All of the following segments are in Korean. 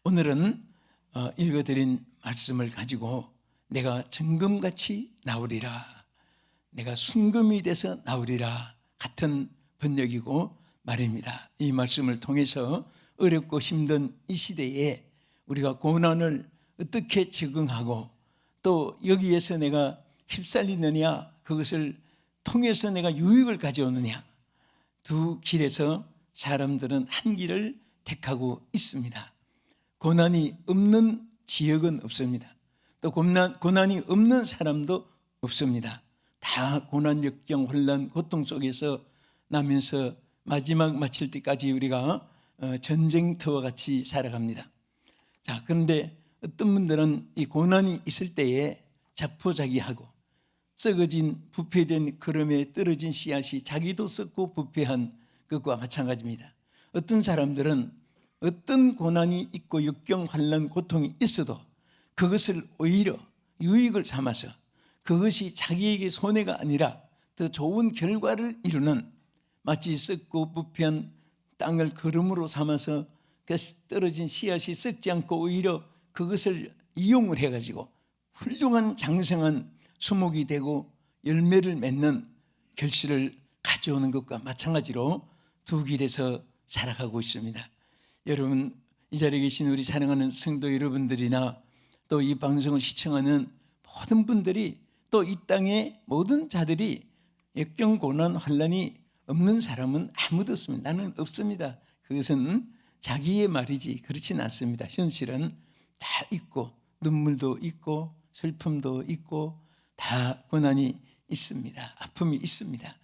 오늘은 읽어드린 말씀을 가지고 내가 정금같이 나오리라, 내가 순금이 돼서 나오리라 같은 번역이고 말입니다. 이 말씀을 통해서 어렵고 힘든 이 시대에 우리가 고난을 어떻게 적응하고 또 여기에서 내가 휩쓸리느냐, 그것을 통해서 내가 유익을 가져오느냐, 두 길에서 사람들은 한 길을 택하고 있습니다. 고난이 없는 지역은 없습니다. 또 고난이 없는 사람도 없습니다. 다 고난, 역경, 혼란, 고통 속에서 나면서 마지막 마칠 때까지 우리가 전쟁터와 같이 살아갑니다. 자, 그런데 어떤 분들은 이 고난이 있을 때에 자포자기하고 썩어진 부패된 걸음에 떨어진 씨앗이 자기도 썩고 부패한 것과 마찬가지입니다. 어떤 사람들은 어떤 고난이 있고 역경, 환난, 고통이 있어도 그것을 오히려 유익을 삼아서 그것이 자기에게 손해가 아니라 더 좋은 결과를 이루는, 마치 썩고 부패한 땅을 걸음으로 삼아서 그 떨어진 씨앗이 썩지 않고 오히려 그것을 이용을 해가지고 훌륭한 장성한 수목이 되고 열매를 맺는 결실을 가져오는 것과 마찬가지로 두 길에서 살아가고 있습니다. 여러분, 이 자리에 계신 우리 사랑하는 성도 여러분들이나 또 이 방송을 시청하는 모든 분들이, 또 이 땅의 모든 자들이 역경, 고난, 환난이 없는 사람은 아무도 없습니다. 나는 없습니다. 그것은 자기의 말이지 그렇진 않습니다. 현실은 다 있고 눈물도 있고 슬픔도 있고 다 고난이 있습니다. 아픔이 있습니다.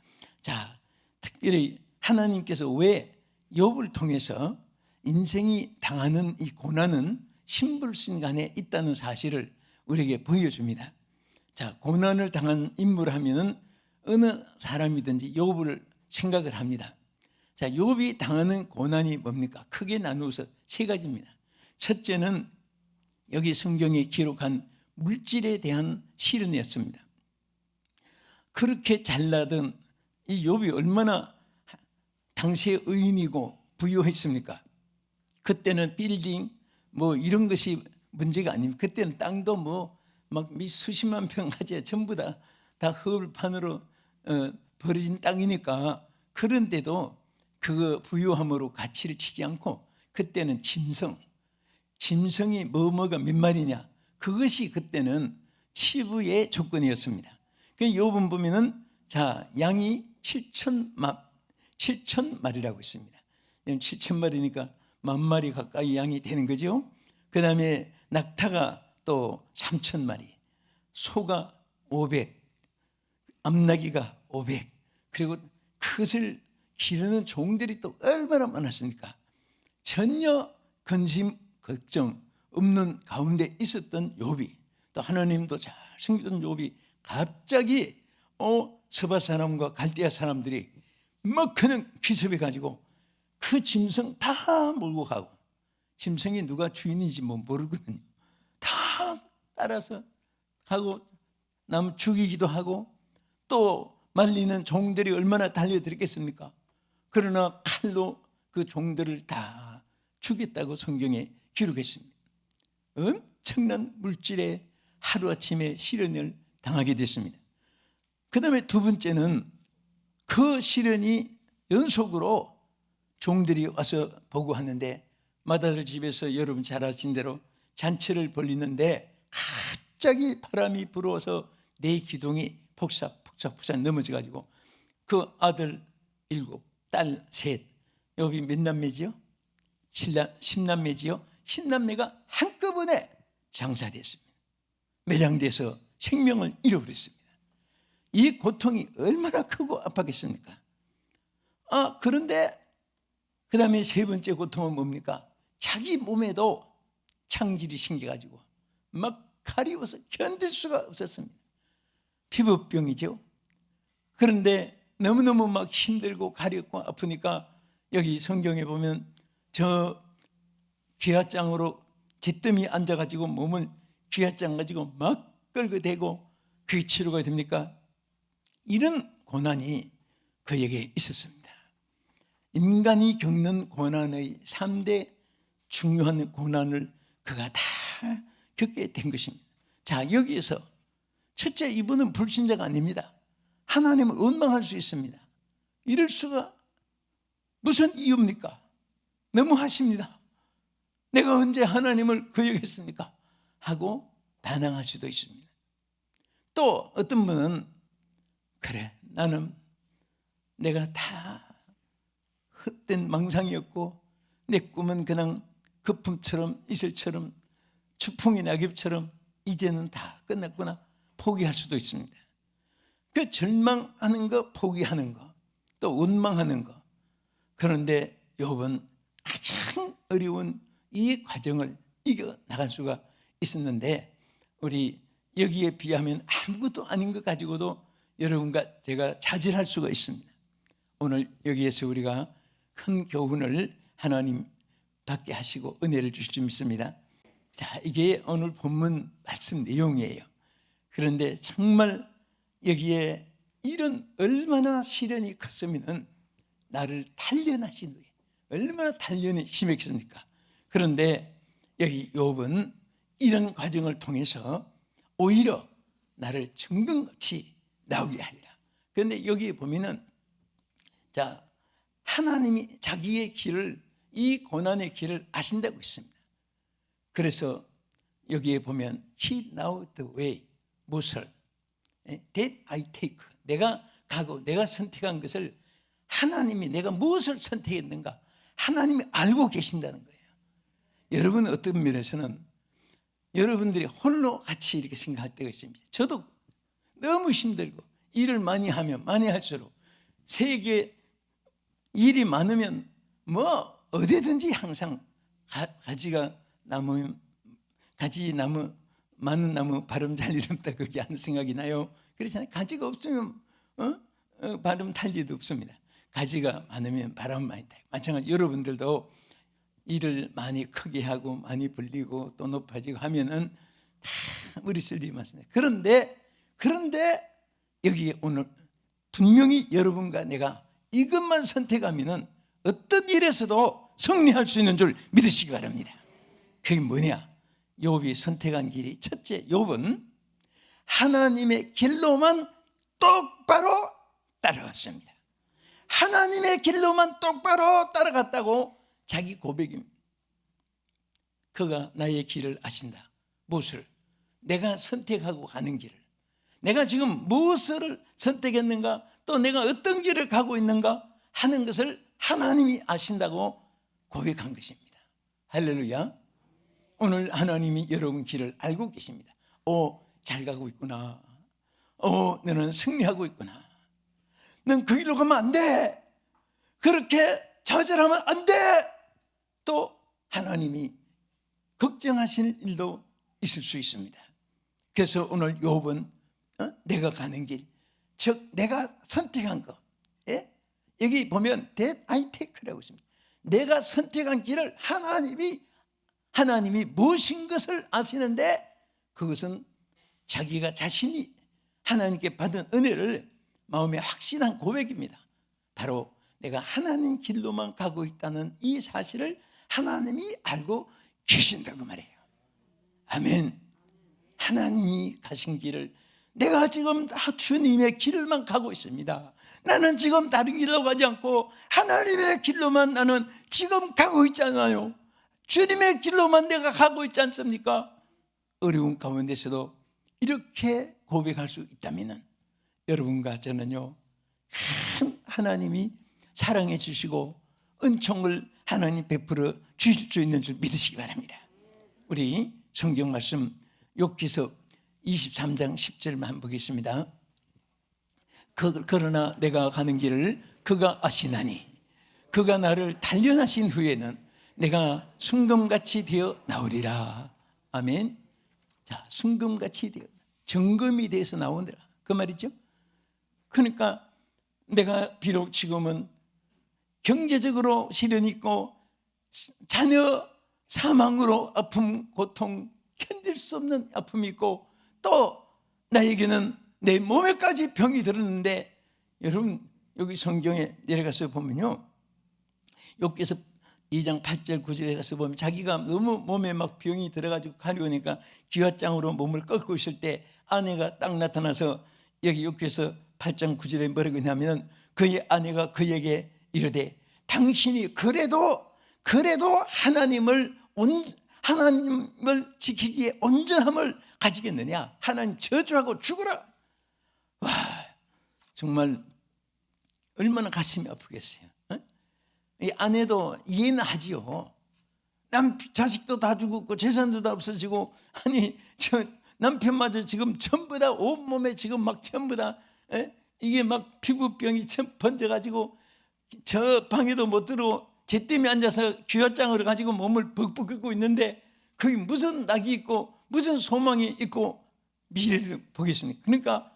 자, 특별히 하나님께서 왜 욥을 통해서 인생이 당하는 이 고난은 신불신간에 있다는 사실을 우리에게 보여줍니다. 자, 고난을 당한 인물 하면은 어느 사람이든지 욥을 생각을 합니다. 자, 욥이 당하는 고난이 뭡니까? 크게 나누어서 세 가지입니다. 첫째는 여기 성경에 기록한 물질에 대한 시련이었습니다. 그렇게 잘나던 이 욥이 얼마나 당시의 의인이고 부유했습니까? 그때는 빌딩 뭐 이런 것이 문제가 아닙니다. 그때는 땅도 뭐 막 수십만 평 하지 전부 다 허벌판으로 버려진 땅이니까. 그런데도 그 부유함으로 가치를 치지 않고 그때는 짐승이 뭐가 몇 마리냐, 그것이 그때는 치부의 조건이었습니다. 그 욥은 보면은 자, 양이 7,000마리라고 있습니다. 7,000마리니까 10,000마리 가까이 양이 되는 거죠. 그 다음에 낙타가 또 3,000마리, 소가 500, 암나기가 500, 그리고 그것을 기르는 종들이 또 얼마나 많았습니까? 전혀 근심 걱정 없는 가운데 있었던 욥이, 또 하나님도 잘 섬기던 욥이 갑자기 서바 사람과 갈대아 사람들이 막 그냥 기습해 가지고 그 짐승 다 몰고 가고, 짐승이 누가 주인인지 뭐 모르거든요. 다 따라서 가고 남 죽이기도 하고, 또 말리는 종들이 얼마나 달려들겠습니까? 그러나 칼로 그 종들을 다 죽였다고 성경에 기록했습니다. 엄청난 물질에 하루아침에 시련을 당하게 됐습니다. 그 다음에 두 번째는 그 시련이 연속으로 종들이 와서 보고 하는데, 마다들 집에서 여러분 잘 아신 대로 잔치를 벌리는데 갑자기 바람이 불어서 네 기둥이 폭삭 넘어져가지고 그 아들 7, 딸 3, 여기 몇 남매지요? 10남매지요? 10남매가 한꺼번에 장사됐습니다. 매장돼서 생명을 잃어버렸습니다. 이 고통이 얼마나 크고 아팠겠습니까? 그런데 그 다음에 세 번째 고통은 뭡니까? 자기 몸에도 창질이 생겨가지고 막 가리워서 견딜 수가 없었습니다. 피부병이죠. 그런데 너무너무 막 힘들고 가렵고 아프니까 여기 성경에 보면 저 기아장으로 잿더미 앉아가지고 몸을 기아장 가지고 막 끌고 대고 그게 치료가 됩니까? 이런 고난이 그에게 있었습니다. 인간이 겪는 고난의 3대 중요한 고난을 그가 다 겪게 된 것입니다. 자, 여기에서 첫째, 이분은 불신자가 아닙니다. 하나님을 원망할 수 있습니다. 이럴 수가 무슨 이유입니까? 너무하십니다. 내가 언제 하나님을 거역했습니까? 하고 반항할 수도 있습니다. 또 어떤 분은 그래, 나는 내가 다 헛된 망상이었고 내 꿈은 그냥 거품처럼 이슬처럼 추풍이 낙엽처럼 이제는 다 끝났구나 포기할 수도 있습니다. 그 절망하는 거, 포기하는 거, 또 원망하는 거. 그런데 욥은 가장 어려운 이 과정을 이겨나갈 수가 있었는데 우리 여기에 비하면 아무것도 아닌 것 가지고도 여러분과 제가 자질할 수가 있습니다. 오늘 여기에서 우리가 큰 교훈을 하나님 받게 하시고 은혜를 주실 줄 믿습니다. 자, 이게 오늘 본문 말씀 내용이에요. 그런데 정말 여기에 이런 얼마나 시련이 컸으면 나를 단련하신 후에 얼마나 단련이 심했겠습니까? 그런데 여기 욥은 이런 과정을 통해서 오히려 나를 정금같이 나오게 하리라. 그런데 여기에 보면은 자, 하나님이 자기의 길을, 이 고난의 길을 아신다고 있습니다. 그래서 여기에 보면 He knows the way, 무엇을 that I take, 내가 가고 내가 선택한 것을 하나님이 내가 무엇을 선택했는가 하나님이 알고 계신다는 거예요. 여러분 어떤 면에서는 여러분들이 홀로 같이 이렇게 생각할 때가 있습니다. 저도 너무 힘들고 일을 많이 하면 많이 할수록 세계 일이 많으면 뭐 어디든지 항상 가지가 나무면 가지 나무 많은 나무 발음 잘 이름다 그게 하는 생각이 나요. 그렇잖아요. 가지가 없으면 발음 탈 일도 없습니다. 가지가 많으면 바람 많이 타요. 마찬가지 여러분들도 일을 많이 크게 하고 많이 벌리고 또 높아지고 하면은 다 머리 쓸 일이 많습니다. 그런데 여기 오늘 분명히 여러분과 내가 이것만 선택하면은 어떤 일에서도 승리할 수 있는 줄 믿으시기 바랍니다. 그게 뭐냐? 욥이 선택한 길이 첫째, 욥은 하나님의 길로만 똑바로 따라갔습니다. 하나님의 길로만 똑바로 따라갔다고 자기 고백입니다. 그가 나의 길을 아신다. 무엇을? 내가 선택하고 가는 길을. 내가 지금 무엇을 선택했는가, 또 내가 어떤 길을 가고 있는가 하는 것을 하나님이 아신다고 고백한 것입니다. 할렐루야. 오늘 하나님이 여러분 길을 알고 계십니다. 잘 가고 있구나. 너는 승리하고 있구나. 넌 그 길로 가면 안 돼. 그렇게 좌절하면 안 돼. 또 하나님이 걱정하시는 일도 있을 수 있습니다. 그래서 오늘 욥은 내가 가는 길, 즉 내가 선택한 거, 여기 보면 that I take라고 있습니다. 내가 선택한 길을 하나님이 무엇인 것을 아시는데 그것은 자기가 자신이 하나님께 받은 은혜를 마음에 확신한 고백입니다. 바로 내가 하나님 길로만 가고 있다는 이 사실을 하나님이 알고 계신다고 말해요. 아멘. 하나님이 가신 길을 내가 지금 주님의 길을만 가고 있습니다. 나는 지금 다른 길로 가지 않고 하나님의 길로만 나는 지금 가고 있잖아요. 주님의 길로만 내가 가고 있지 않습니까? 어려운 가운데서도 이렇게 고백할 수 있다면 여러분과 저는요, 큰 하나님이 사랑해 주시고 은총을 하나님 베풀어 주실 수 있는 줄 믿으시기 바랍니다. 우리 성경 말씀 욥기서 23장 10절만 한번 보겠습니다. 그러나 내가 가는 길을 그가 아시나니 그가 나를 단련하신 후에는 내가 순금같이 되어 나오리라. 아멘. 자, 순금같이 되어, 정금이 돼서 나오느라 그 말이죠. 그러니까 내가 비록 지금은 경제적으로 시련이 있고 자녀 사망으로 아픔, 고통 견딜 수 없는 아픔이 있고 또 나에게는 내 몸에까지 병이 들었는데, 여러분 여기 성경에 내려가서 보면요, 욥기서 2장 8절 9절에 가서 보면 자기가 너무 몸에 막 병이 들어가지고 가려우니까 기왓장으로 몸을 꺾고 있을 때 아내가 딱 나타나서 여기 6에서 8장 9절에 뭐라고 했냐면 그의 아내가 그에게 이르되 당신이 그래도 하나님을 지키기에 온전함을 가지겠느냐? 하나님 저주하고 죽으라. 와, 정말 얼마나 가슴이 아프겠어요. 이 아내도 이해는 하지요. 자식도 다 죽었고 재산도 다 없어지고, 아니 저 남편마저 지금 전부 다 온몸에 지금 막 전부 다 이게 막 피부병이 번져가지고 저 방에도 못 들어 제 때문에 앉아서 귀화장을 가지고 몸을 벅벅 긁고 있는데 그게 무슨 낙이 있고 무슨 소망이 있고 미래를 보겠습니까? 그러니까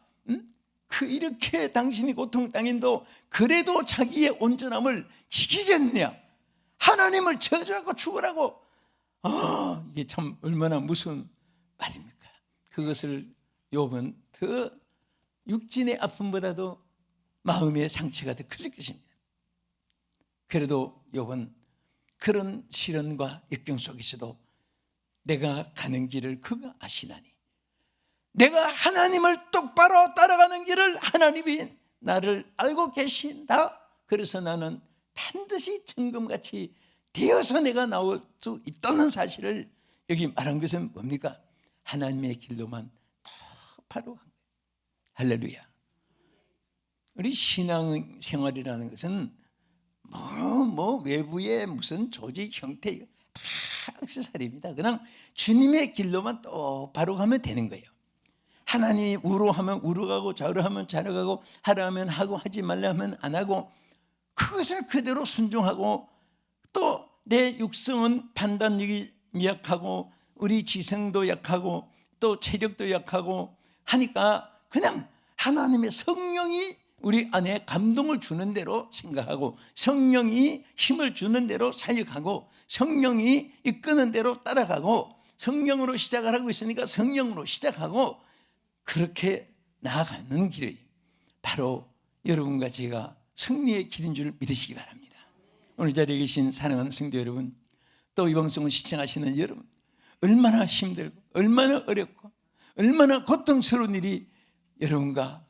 이렇게 당신이 고통당인도 그래도 자기의 온전함을 지키겠느냐? 하나님을 저주하고 죽으라고. 이게 참 얼마나 무서운 말입니까? 그것을 욥은 더 육신의 아픔보다도 마음의 상처가 더 커질 것입니다. 그래도 욥은 그런 시련과 역경 속에서도 내가 가는 길을 그가 아시나니, 내가 하나님을 똑바로 따라가는 길을 하나님이 나를 알고 계신다. 그래서 나는 반드시 정금같이 되어서 내가 나올 수 있다는 사실을 여기 말한 것은 뭡니까? 하나님의 길로만 똑바로 간 거예요. 할렐루야. 우리 신앙생활이라는 것은 외부의 무슨 조직 형태 다 액세서리입니다. 그냥 주님의 길로만 똑바로 가면 되는 거예요. 하나님이 우로 하면 우로 가고 좌로 하면 좌로 가고 하라 하면 하고 하지 말라 하면 안 하고 그것을 그대로 순종하고, 또 내 육성은 판단력이 약하고 우리 지성도 약하고 또 체력도 약하고 하니까 그냥 하나님의 성령이 우리 안에 감동을 주는 대로 생각하고 성령이 힘을 주는 대로 사역하고 성령이 이끄는 대로 따라가고 성령으로 시작을 하고 있으니까 성령으로 시작하고 그렇게 나아가는 길이 바로 여러분과 제가 승리의 길인 줄 믿으시기 바랍니다. 오늘 자리에 계신 사랑하는 성도 여러분, 또 이 방송을 시청하시는 여러분, 얼마나 힘들고 얼마나 어렵고 얼마나 고통스러운 일이 여러분과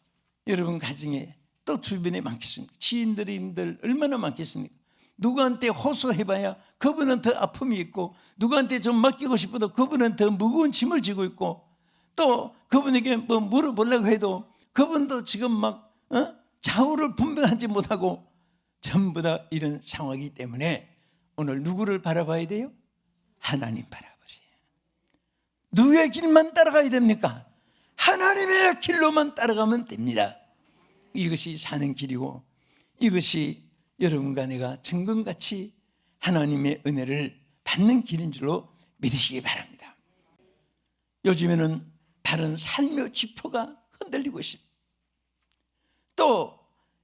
여러분 가정에 또 주변에 많겠습니까? 지인들 얼마나 많겠습니까? 누구한테 호소해봐야 그분은 더 아픔이 있고, 누구한테 좀 맡기고 싶어도 그분은 더 무거운 짐을 지고 있고, 또 그분에게 뭐 물어보려고 해도 그분도 지금 막 좌우를 분별하지 못하고 전부 다 이런 상황이기 때문에 오늘 누구를 바라봐야 돼요? 하나님 바라보세요. 누구의 길만 따라가야 됩니까? 하나님의 길로만 따라가면 됩니다. 이것이 사는 길이고 이것이 여러분과 내가 정금같이 하나님의 은혜를 받는 길인 줄로 믿으시기 바랍니다. 요즘에는 바른 삶의 지표가 흔들리고 있습니다. 또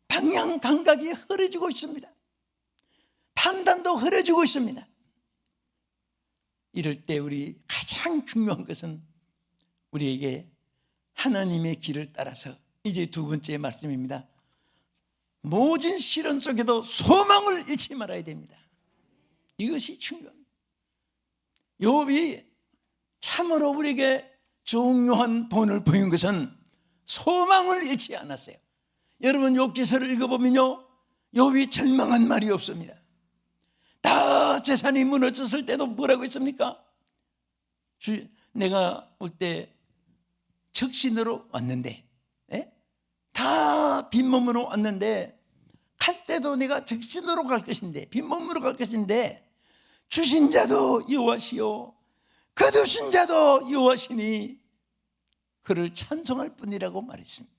방향 감각이 흐려지고 있습니다. 판단도 흐려지고 있습니다. 이럴 때 우리 가장 중요한 것은 우리에게 하나님의 길을 따라서, 이제 두 번째 말씀입니다. 모진 시련 속에도 소망을 잃지 말아야 됩니다. 이것이 중요합니다. 욥이 참으로 우리에게 중요한 본을 보인 것은 소망을 잃지 않았어요. 여러분 욥기서를 읽어보면요, 욥이 절망한 말이 없습니다. 다 재산이 무너졌을 때도 뭐라고 했습니까? 내가 올 때 적신으로 왔는데, 다 빈몸으로 왔는데 갈 때도 내가 적신으로 갈 것인데, 빈몸으로 갈 것인데 주신 자도 여호와시요 거두신 자도 여호와시니 그를 찬송할 뿐이라고 말했습니다.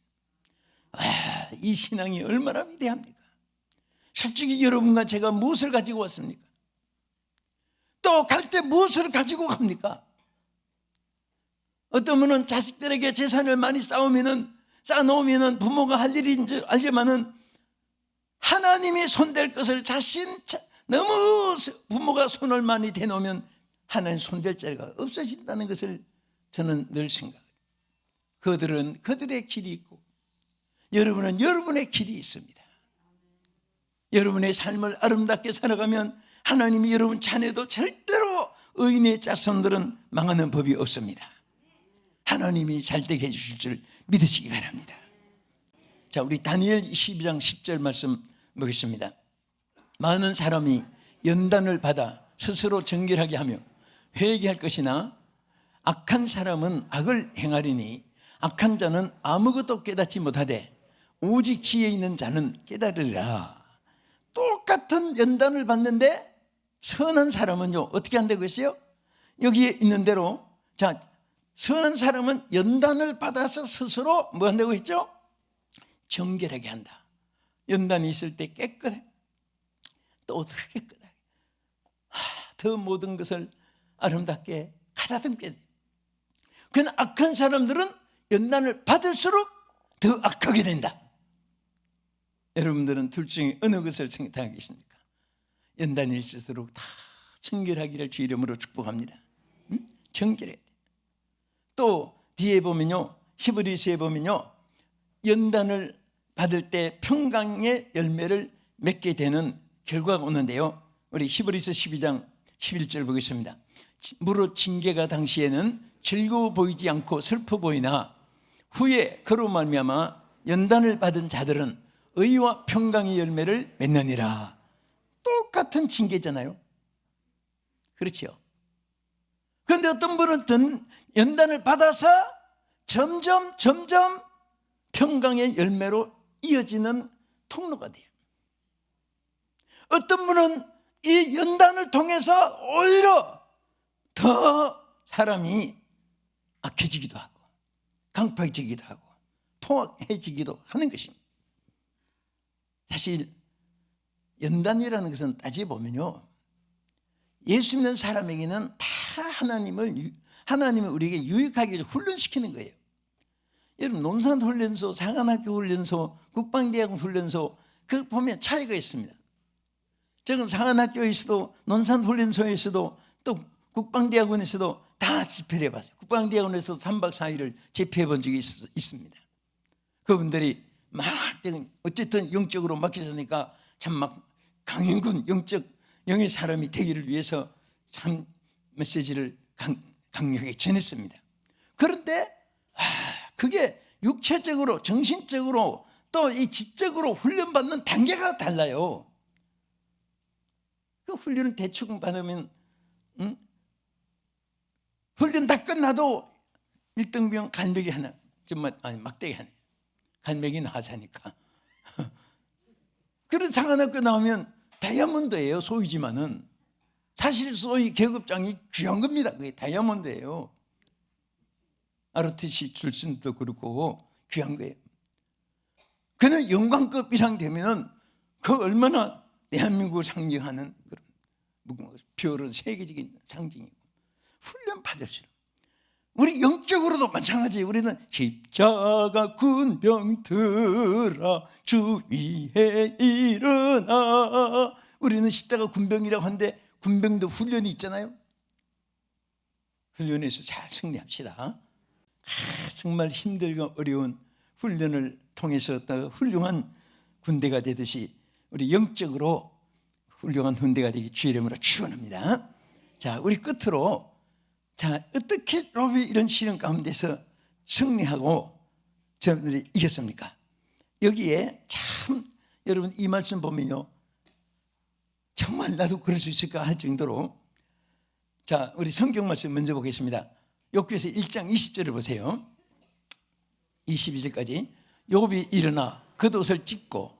이 신앙이 얼마나 위대합니까? 솔직히 여러분과 제가 무엇을 가지고 왔습니까? 또 갈 때 무엇을 가지고 갑니까? 어떤 분은 자식들에게 재산을 많이 쌓아놓으면 부모가 할 일인 줄 알지만은 하나님이 손댈 것을 너무 부모가 손을 많이 대놓으면 하나님 손댈 자리가 없어진다는 것을 저는 늘 생각해요. 그들은 그들의 길이 있고 여러분은 여러분의 길이 있습니다. 여러분의 삶을 아름답게 살아가면 하나님이 여러분 자녀도 절대로 의인의 자손들은 망하는 법이 없습니다. 하나님이 잘되게 해주실 줄 믿으시기 바랍니다. 자, 우리 다니엘 12장 10절 말씀 보겠습니다. 많은 사람이 연단을 받아 스스로 정결하게 하며 회개할 것이나 악한 사람은 악을 행하리니 악한 자는 아무것도 깨닫지 못하되 오직 지혜 있는 자는 깨달으리라. 똑같은 연단을 받는데 선한 사람은요 어떻게 한다고 했어요? 여기에 있는 대로, 자, 선한 사람은 연단을 받아서 스스로 뭐 한다고 했죠? 정결하게 한다. 연단이 있을 때 깨끗해. 또 어떻게 깨끗하게, 더 모든 것을 아름답게 가다듬게 돼. 그러나 악한 사람들은 연단을 받을수록 더 악하게 된다. 여러분들은 둘 중에 어느 것을 선택하겠습니까? 연단이 있을수록 다 정결하기를 주 이름으로 축복합니다. 정결해야 돼. 또 뒤에 보면요, 히브리서에 보면요, 연단을 받을 때 평강의 열매를 맺게 되는 결과가 오는데요, 우리 히브리서 12장 11절 보겠습니다. 무릇 징계가 당시에는 즐거워 보이지 않고 슬퍼 보이나 후에 그로 말미암아 연단을 받은 자들은 의와 평강의 열매를 맺느니라. 똑같은 징계잖아요. 그렇죠? 그런데 어떤 분은 연단을 받아서 점점 평강의 열매로 이어지는 통로가 돼요. 어떤 분은 이 연단을 통해서 오히려 더 사람이 악해지기도 하고 강팍해지기도 하고 포악해지기도 하는 것입니다. 사실 연단이라는 것은 따져보면요, 예수 믿는 사람에게는 다 하나님을 우리에게 유익하게 훈련시키는 거예요. 여러분, 논산훈련소, 상한학교 훈련소, 국방대학 훈련소, 그 보면 차이가 있습니다. 저는 상한학교에서도 논산훈련소에서도 또 국방대학원에서도 다 집회를 해봤어요. 국방대학원에서도 3박 4일을 집회해 본 적이 있습니다. 그분들이 막 어쨌든 영적으로 막히셨으니까 참 막 강인군 영의 사람이 되기를 위해서 참 메시지를 강력하게 전했습니다. 그런데 그게 육체적으로, 정신적으로, 또 이 지적으로 훈련받는 단계가 달라요. 그 훈련을 대충 받으면 훈련 다 끝나도 1등병 갈매기 하나, 정말 막대기 하나, 갈매기는 하사니까. 그런 상한학교 나오면 다이아몬드예요, 소위지만은. 사실 소위 계급장이 귀한 겁니다. 그게 다이아몬드예요. ROTC 출신도 그렇고 귀한 거예요. 그는 영광급 이상 되면 그 얼마나 대한민국을 상징하는 그런 별은 세계적인 상징이고 훈련 받을수록 우리 영적으로도 마찬가지. 우리는 십자가 군병 들어 주 위에 일어나. 우리는 십자가 군병이라고 하는데 군병도 훈련이 있잖아요. 훈련에서 잘 승리합시다. 정말 힘들고 어려운 훈련을 통해서 훌륭한 군대가 되듯이 우리 영적으로 훌륭한 군대가 되기 주의 이름으로 축원합니다. 자, 우리 끝으로, 자, 어떻게 욥이 이런 시련 가운데서 승리하고 저들이 이겼습니까? 여기에 참 여러분 이 말씀 보면요, 정말 나도 그럴 수 있을까 할 정도로, 자, 우리 성경 말씀 먼저 보겠습니다. 욥기서 1장 20절을 보세요. 22절까지. 욥이 일어나 겉옷을 찢고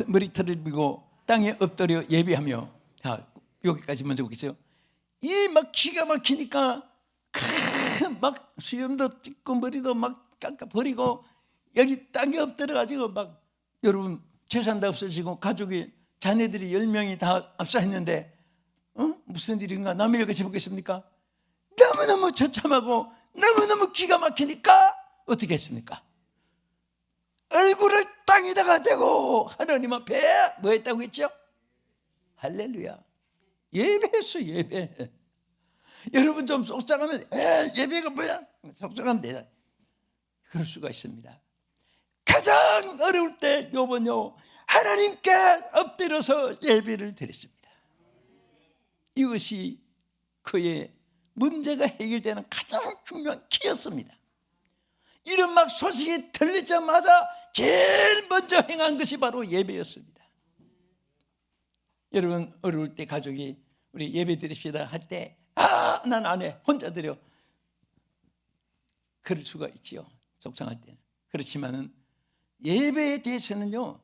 머리털을 비고 땅에 엎드려 예배하며, 자, 여기까지 먼저 보겠어요. 이 막 기가 막히니까 막 수염도 찢고 머리도 막 깎아버리고 여기 땅에 엎드려가지고 막, 여러분 재산 다 없어지고 가족이, 자녀들이 10명이 다 압사했는데 무슨 일인가 남의 일같이 보겠습니까? 너무너무 처참하고 너무너무 기가 막히니까 어떻게 했습니까? 얼굴을 땅에다가 대고 하나님 앞에 뭐 했다고 했죠? 할렐루야. 예배했어, 예배. 여러분 좀 속상하면 예배가 뭐야? 속상하면 되나? 그럴 수가 있습니다. 가장 어려울 때 욥은요 하나님께 엎드려서 예배를 드렸습니다. 이것이 그의 문제가 해결되는 가장 중요한 키였습니다. 이런 막 소식이 들리자마자 제일 먼저 행한 것이 바로 예배였습니다. 여러분, 어려울 때 가족이 우리 예배 드립시다 할 때 난 안 해, 혼자 드려, 그럴 수가 있지요, 속상할 때는. 그렇지만은 예배에 대해서는요,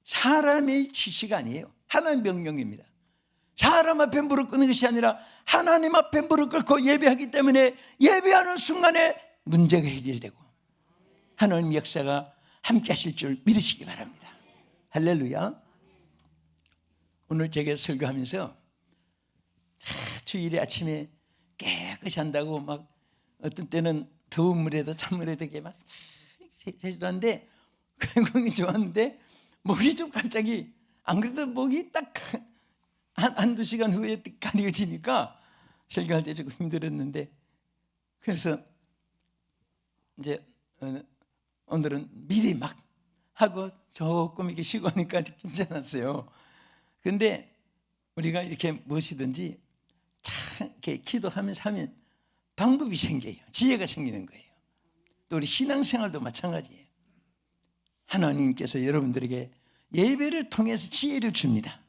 사람의 지시가 아니에요. 하나님의 명령입니다. 사람 앞에 무릎 꿇는 것이 아니라 하나님 앞에 무릎 꿇고 예배하기 때문에 예배하는 순간에 문제가 해결되고 하나님 역사가 함께 하실 줄 믿으시기 바랍니다. 할렐루야. 오늘 제가 설교하면서 주일에 아침에 깨끗이 한다고 막 어떤 때는 더운 물에도 찬물에도 이렇게 막 세수하는데 굉장히 좋았는데 목이 좀 갑자기, 안 그래도 목이 딱 한두 시간 후에 가려지니까 설교할 때 조금 힘들었는데, 그래서 이제 오늘은 미리 막 하고 조금 이렇게 쉬고 하니까 괜찮았어요. 근데 우리가 이렇게 무엇이든지 참 이렇게 기도하면서 하면 방법이 생겨요. 지혜가 생기는 거예요. 또 우리 신앙생활도 마찬가지예요. 하나님께서 여러분들에게 예배를 통해서 지혜를 줍니다.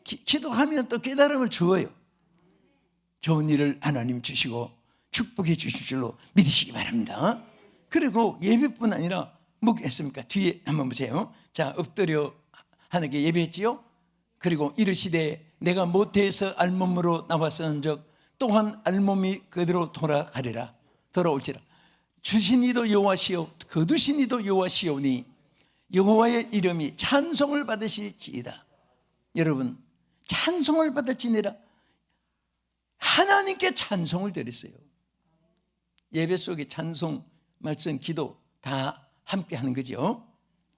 기도하면 또 깨달음을 주어요. 좋은 일을 하나님 주시고 축복해 주실 줄로 믿으시기 바랍니다. 그리고 예배뿐 아니라 뭐가 했습니까? 뒤에 한번 보세요. 자, 엎드려 하나님께 예배했지요. 그리고 이르시되 내가 모태에서 알몸으로 나왔은즉 또한 알몸이 그대로 돌아올지라. 주신 이도 여호와시요 거두신 이도 여호와시오니 여호와의 이름이 찬송을 받으실지이다. 여러분, 찬송을 받을지니라. 하나님께 찬송을 드렸어요. 예배 속에 찬송, 말씀, 기도 다 함께 하는 거죠.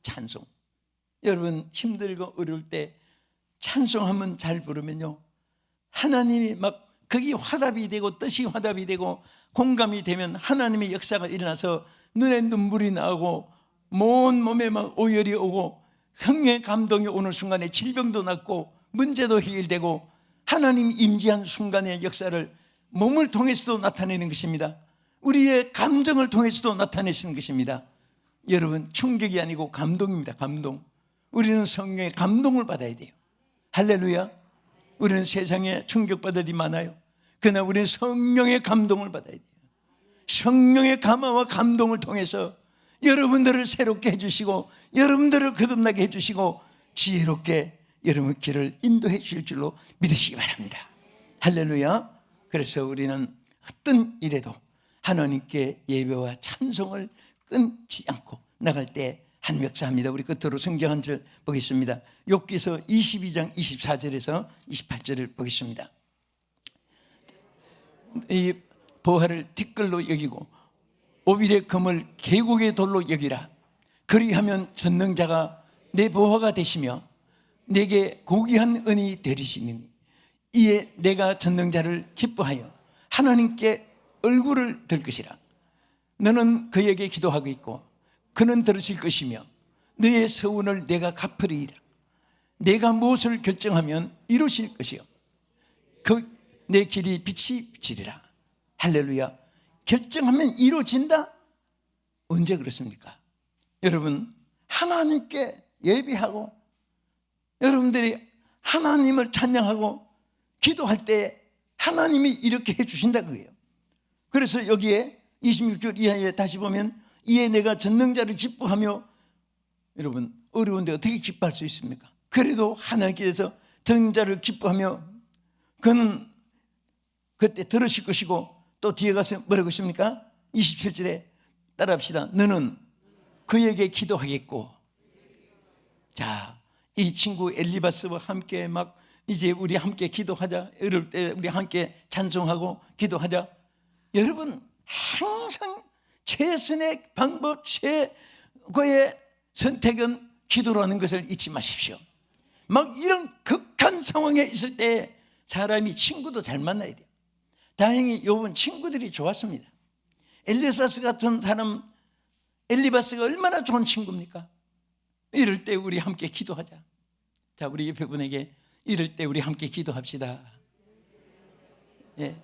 찬송. 여러분, 힘들고 어려울 때 찬송하면 잘 부르면요, 하나님이 막 거기 화답이 되고 뜻이 화답이 되고 공감이 되면 하나님의 역사가 일어나서 눈에 눈물이 나오고 온 몸에 막 오열이 오고 성령의 감동이 오는 순간에 질병도 낫고 문제도 해결되고 하나님 임재한 순간의 역사를 몸을 통해서도 나타내는 것입니다. 우리의 감정을 통해서도 나타내시는 것입니다. 여러분, 충격이 아니고 감동입니다. 감동. 우리는 성령의 감동을 받아야 돼요. 할렐루야. 우리는 세상에 충격받을 일이 많아요. 그러나 우리는 성령의 감동을 받아야 돼요. 성령의 감화와 감동을 통해서 여러분들을 새롭게 해주시고 여러분들을 거듭나게 해주시고 지혜롭게 여러분 길을 인도해 주실 줄로 믿으시기 바랍니다. 할렐루야. 그래서 우리는 어떤 일에도 하나님께 예배와 찬송을 끊지 않고 나갈 때 한 역사합니다. 우리 끝으로 성경 한 절 보겠습니다. 욥기서 22장 24절에서 28절을 보겠습니다. 이 보화를 티끌로 여기고 오빌의 금을 계곡의 돌로 여기라. 그리하면 전능자가 내 보화가 되시며 내게 고귀한 은이 되리시니 이에 내가 전능자를 기뻐하여 하나님께 얼굴을 들 것이라. 너는 그에게 기도하고 있고 그는 들으실 것이며 너의 서운을 내가 갚으리이라. 내가 무엇을 결정하면 이루실 것이요 내 길이 빛이 비치리라. 할렐루야. 결정하면 이루어진다? 언제 그렇습니까? 여러분, 하나님께 예배하고 여러분들이 하나님을 찬양하고 기도할 때 하나님이 이렇게 해주신다 그래요. 그래서 여기에 26절 이하에 다시 보면 이에 내가 전능자를 기뻐하며, 여러분, 어려운데 어떻게 기뻐할 수 있습니까? 그래도 하나님께서 전능자를 기뻐하며 그는 그때 들으실 것이고, 또 뒤에 가서 뭐라고 하십니까? 27절에 따라합시다. 너는 그에게 기도하겠고. 자, 이 친구 엘리바스와 함께 막 이제 우리 함께 기도하자. 어려울 때 우리 함께 찬송하고 기도하자. 여러분, 항상 최선의 방법, 최고의 선택은 기도라는 것을 잊지 마십시오. 막 이런 극한 상황에 있을 때 사람이 친구도 잘 만나야 돼요. 다행히 욥은 친구들이 좋았습니다. 엘리바스 같은 사람, 엘리바스가 얼마나 좋은 친구입니까? 이럴 때 우리 함께 기도하자. 자, 우리 옆에 분에게 이럴 때 우리 함께 기도합시다. 예.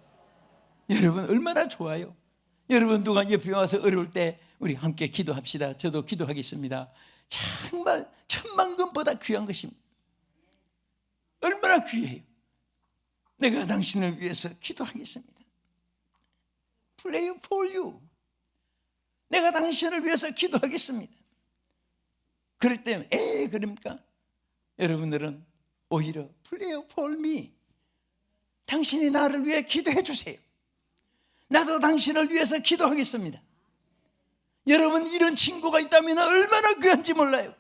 여러분 얼마나 좋아요. 여러분 누가 옆에 와서 어려울 때 우리 함께 기도합시다. 저도 기도하겠습니다. 정말 천만금보다 귀한 것입니다. 얼마나 귀해요. 내가 당신을 위해서 기도하겠습니다. Pray for you. 내가 당신을 위해서 기도하겠습니다. 그럴 때 그럽니까? 여러분들은 오히려 Pray for me. 당신이 나를 위해 기도해 주세요. 나도 당신을 위해서 기도하겠습니다. 여러분 이런 친구가 있다면 얼마나 귀한지 몰라요.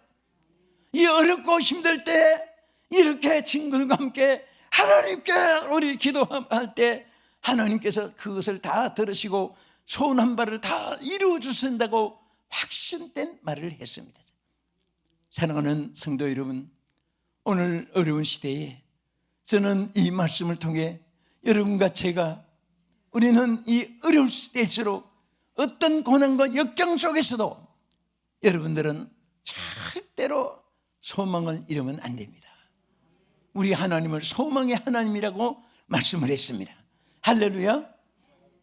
이 어렵고 힘들 때 이렇게 친구들과 함께 하나님께 우리 기도할 때 하나님께서 그것을 다 들으시고 소원 한 바를 다 이루어 주신다고 확신된 말을 했습니다. 사랑하는 성도 여러분, 오늘 어려운 시대에 저는 이 말씀을 통해 여러분과 제가 우리는 이 어려울 때일수록 어떤 고난과 역경 속에서도 여러분들은 절대로 소망을 잃으면 안 됩니다. 우리 하나님을 소망의 하나님이라고 말씀을 했습니다. 할렐루야.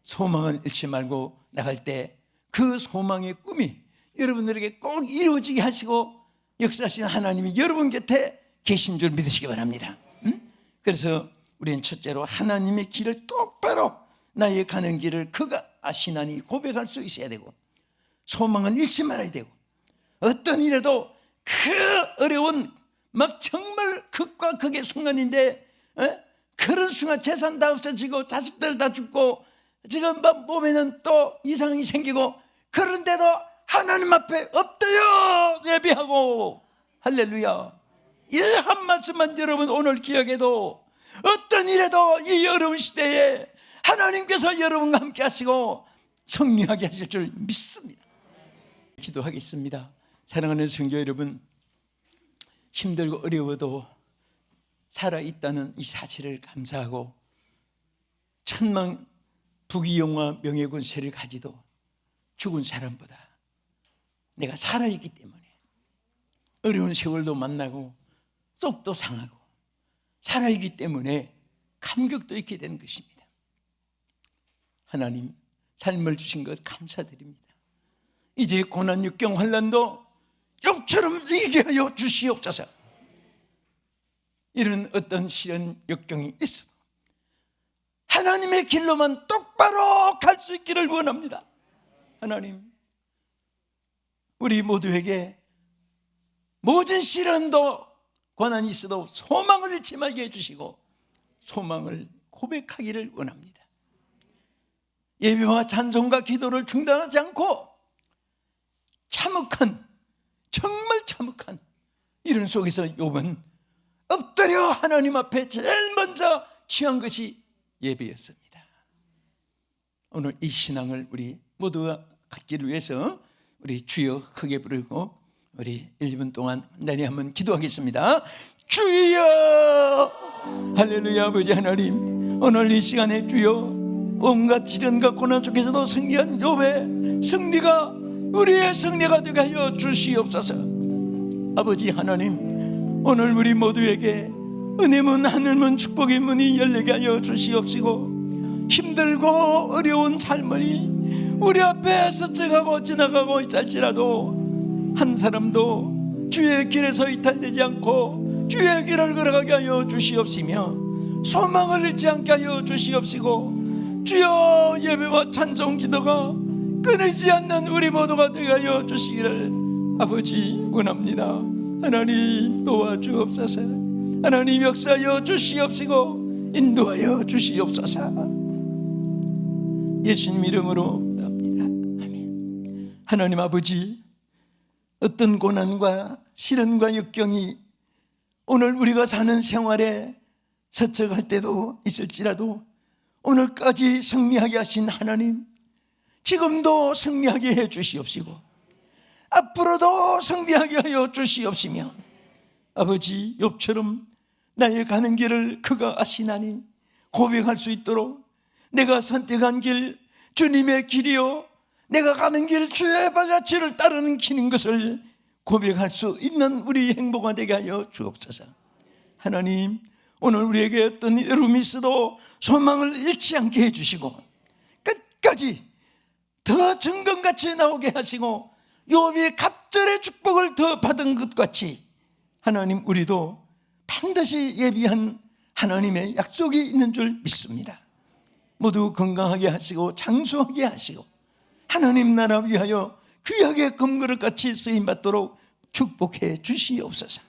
소망을 잃지 말고 나갈 때 그 소망의 꿈이 여러분들에게 꼭 이루어지게 하시고 역사하시는 하나님이 여러분 곁에 계신 줄 믿으시기 바랍니다. 그래서 우리는 첫째로 하나님의 길을 똑바로 나의 가는 길을 그가 아시나니 고백할 수 있어야 되고, 소망은 잃지 말아야 되고, 어떤 일에도 그 어려운 막 정말 극과 극의 순간인데 그런 순간 재산 다 없어지고 자식들 다 죽고 지금 몸에는 또 이상이 생기고 그런데도 하나님 앞에 엎드려 예배하고, 할렐루야. 이 한 말씀만 여러분 오늘 기억해도 어떤 일에도 이 어려운 시대에 하나님께서 여러분과 함께 하시고 승리하게 하실 줄 믿습니다. 기도하겠습니다. 사랑하는 성도 여러분, 힘들고 어려워도 살아있다는 이 사실을 감사하고 천만 부귀영화 명예권세를 가지도 죽은 사람보다 내가 살아있기 때문에 어려운 세월도 만나고 속도 상하고 살아있기 때문에 감격도 있게 되는 것입니다. 하나님 삶을 주신 것 감사드립니다. 이제 고난 역경 환난도 욥처럼 이기게 하여 주시옵소서. 이런 어떤 시련 역경이 있어도 하나님의 길로만 똑바로 갈 수 있기를 원합니다. 하나님, 우리 모두에게 모든 시련도 고난이 있어도 소망을 잃지 말게 해주시고 소망을 고백하기를 원합니다. 예배와 찬송과 기도를 중단하지 않고 참혹한, 정말 참혹한 이런 속에서 욥은 엎드려 하나님 앞에 제일 먼저 취한 것이 예배였습니다. 오늘 이 신앙을 우리 모두가 갖기를 위해서 우리 주여 크게 부르고 우리 1분 동안 간단히 한번 기도하겠습니다. 주여, 할렐루야. 아버지 하나님, 오늘 이 시간에 주여 온갖 시련과 고난 속에서도 승리한 욥의 승리가 우리의 승리가 되게 하여 주시옵소서. 아버지 하나님, 오늘 우리 모두에게 은혜문 하늘문 축복의 문이 열리게 하여 주시옵시고, 힘들고 어려운 삶이 우리 앞에 스쳐가고 지나가고 있을지라도 한 사람도 주의 길에서 이탈되지 않고 주의 길을 걸어가게 하여 주시옵시며 소망을 잃지 않게 하여 주시옵시고, 주여 예배와 찬송 기도가 끊이지 않는 우리 모두가 되게 하여 주시기를 아버지 원합니다. 하나님 도와주옵소서. 하나님 역사하여 주시옵시고 인도하여 주시옵소서. 예수님 이름으로 기도합니다. 아멘. 하나님 아버지, 어떤 고난과 시련과 역경이 오늘 우리가 사는 생활에 서쳐갈 때도 있을지라도 오늘까지 승리하게 하신 하나님, 지금도 승리하게 해 주시옵시고 앞으로도 승리하게 하여 주시옵시며, 아버지 욥처럼 나의 가는 길을 그가 아시나니 고백할 수 있도록 내가 선택한 길 주님의 길이요 내가 가는 길 주의 발자취를 따르는 길인 것을 고백할 수 있는 우리 행복가 되게 하여 주옵소서. 하나님, 오늘 우리에게 어떤 어려움이 있어도 소망을 잃지 않게 해주시고 끝까지 더 정금같이 나오게 하시고 욥이 갑절의 축복을 더 받은 것 같이 하나님, 우리도 반드시 예비한 하나님의 약속이 있는 줄 믿습니다. 모두 건강하게 하시고 장수하게 하시고 하나님 나라 위하여 귀하게 금그릇같이 쓰임받도록 축복해 주시옵소서.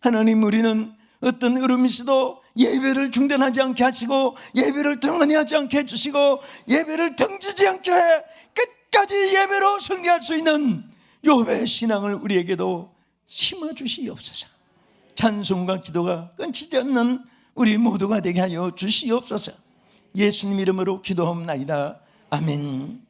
하나님, 우리는 어떤 어려움이 있어도 예배를 중단하지 않게 하시고 예배를 등한히 하지 않게 해주시고 예배를 등지지 않게 해 끝까지 예배로 승리할 수 있는 욥의 신앙을 우리에게도 심어주시옵소서. 찬송과 기도가 끊기지 않는 우리 모두가 되게 하여 주시옵소서. 예수님 이름으로 기도하옵나이다. 아멘.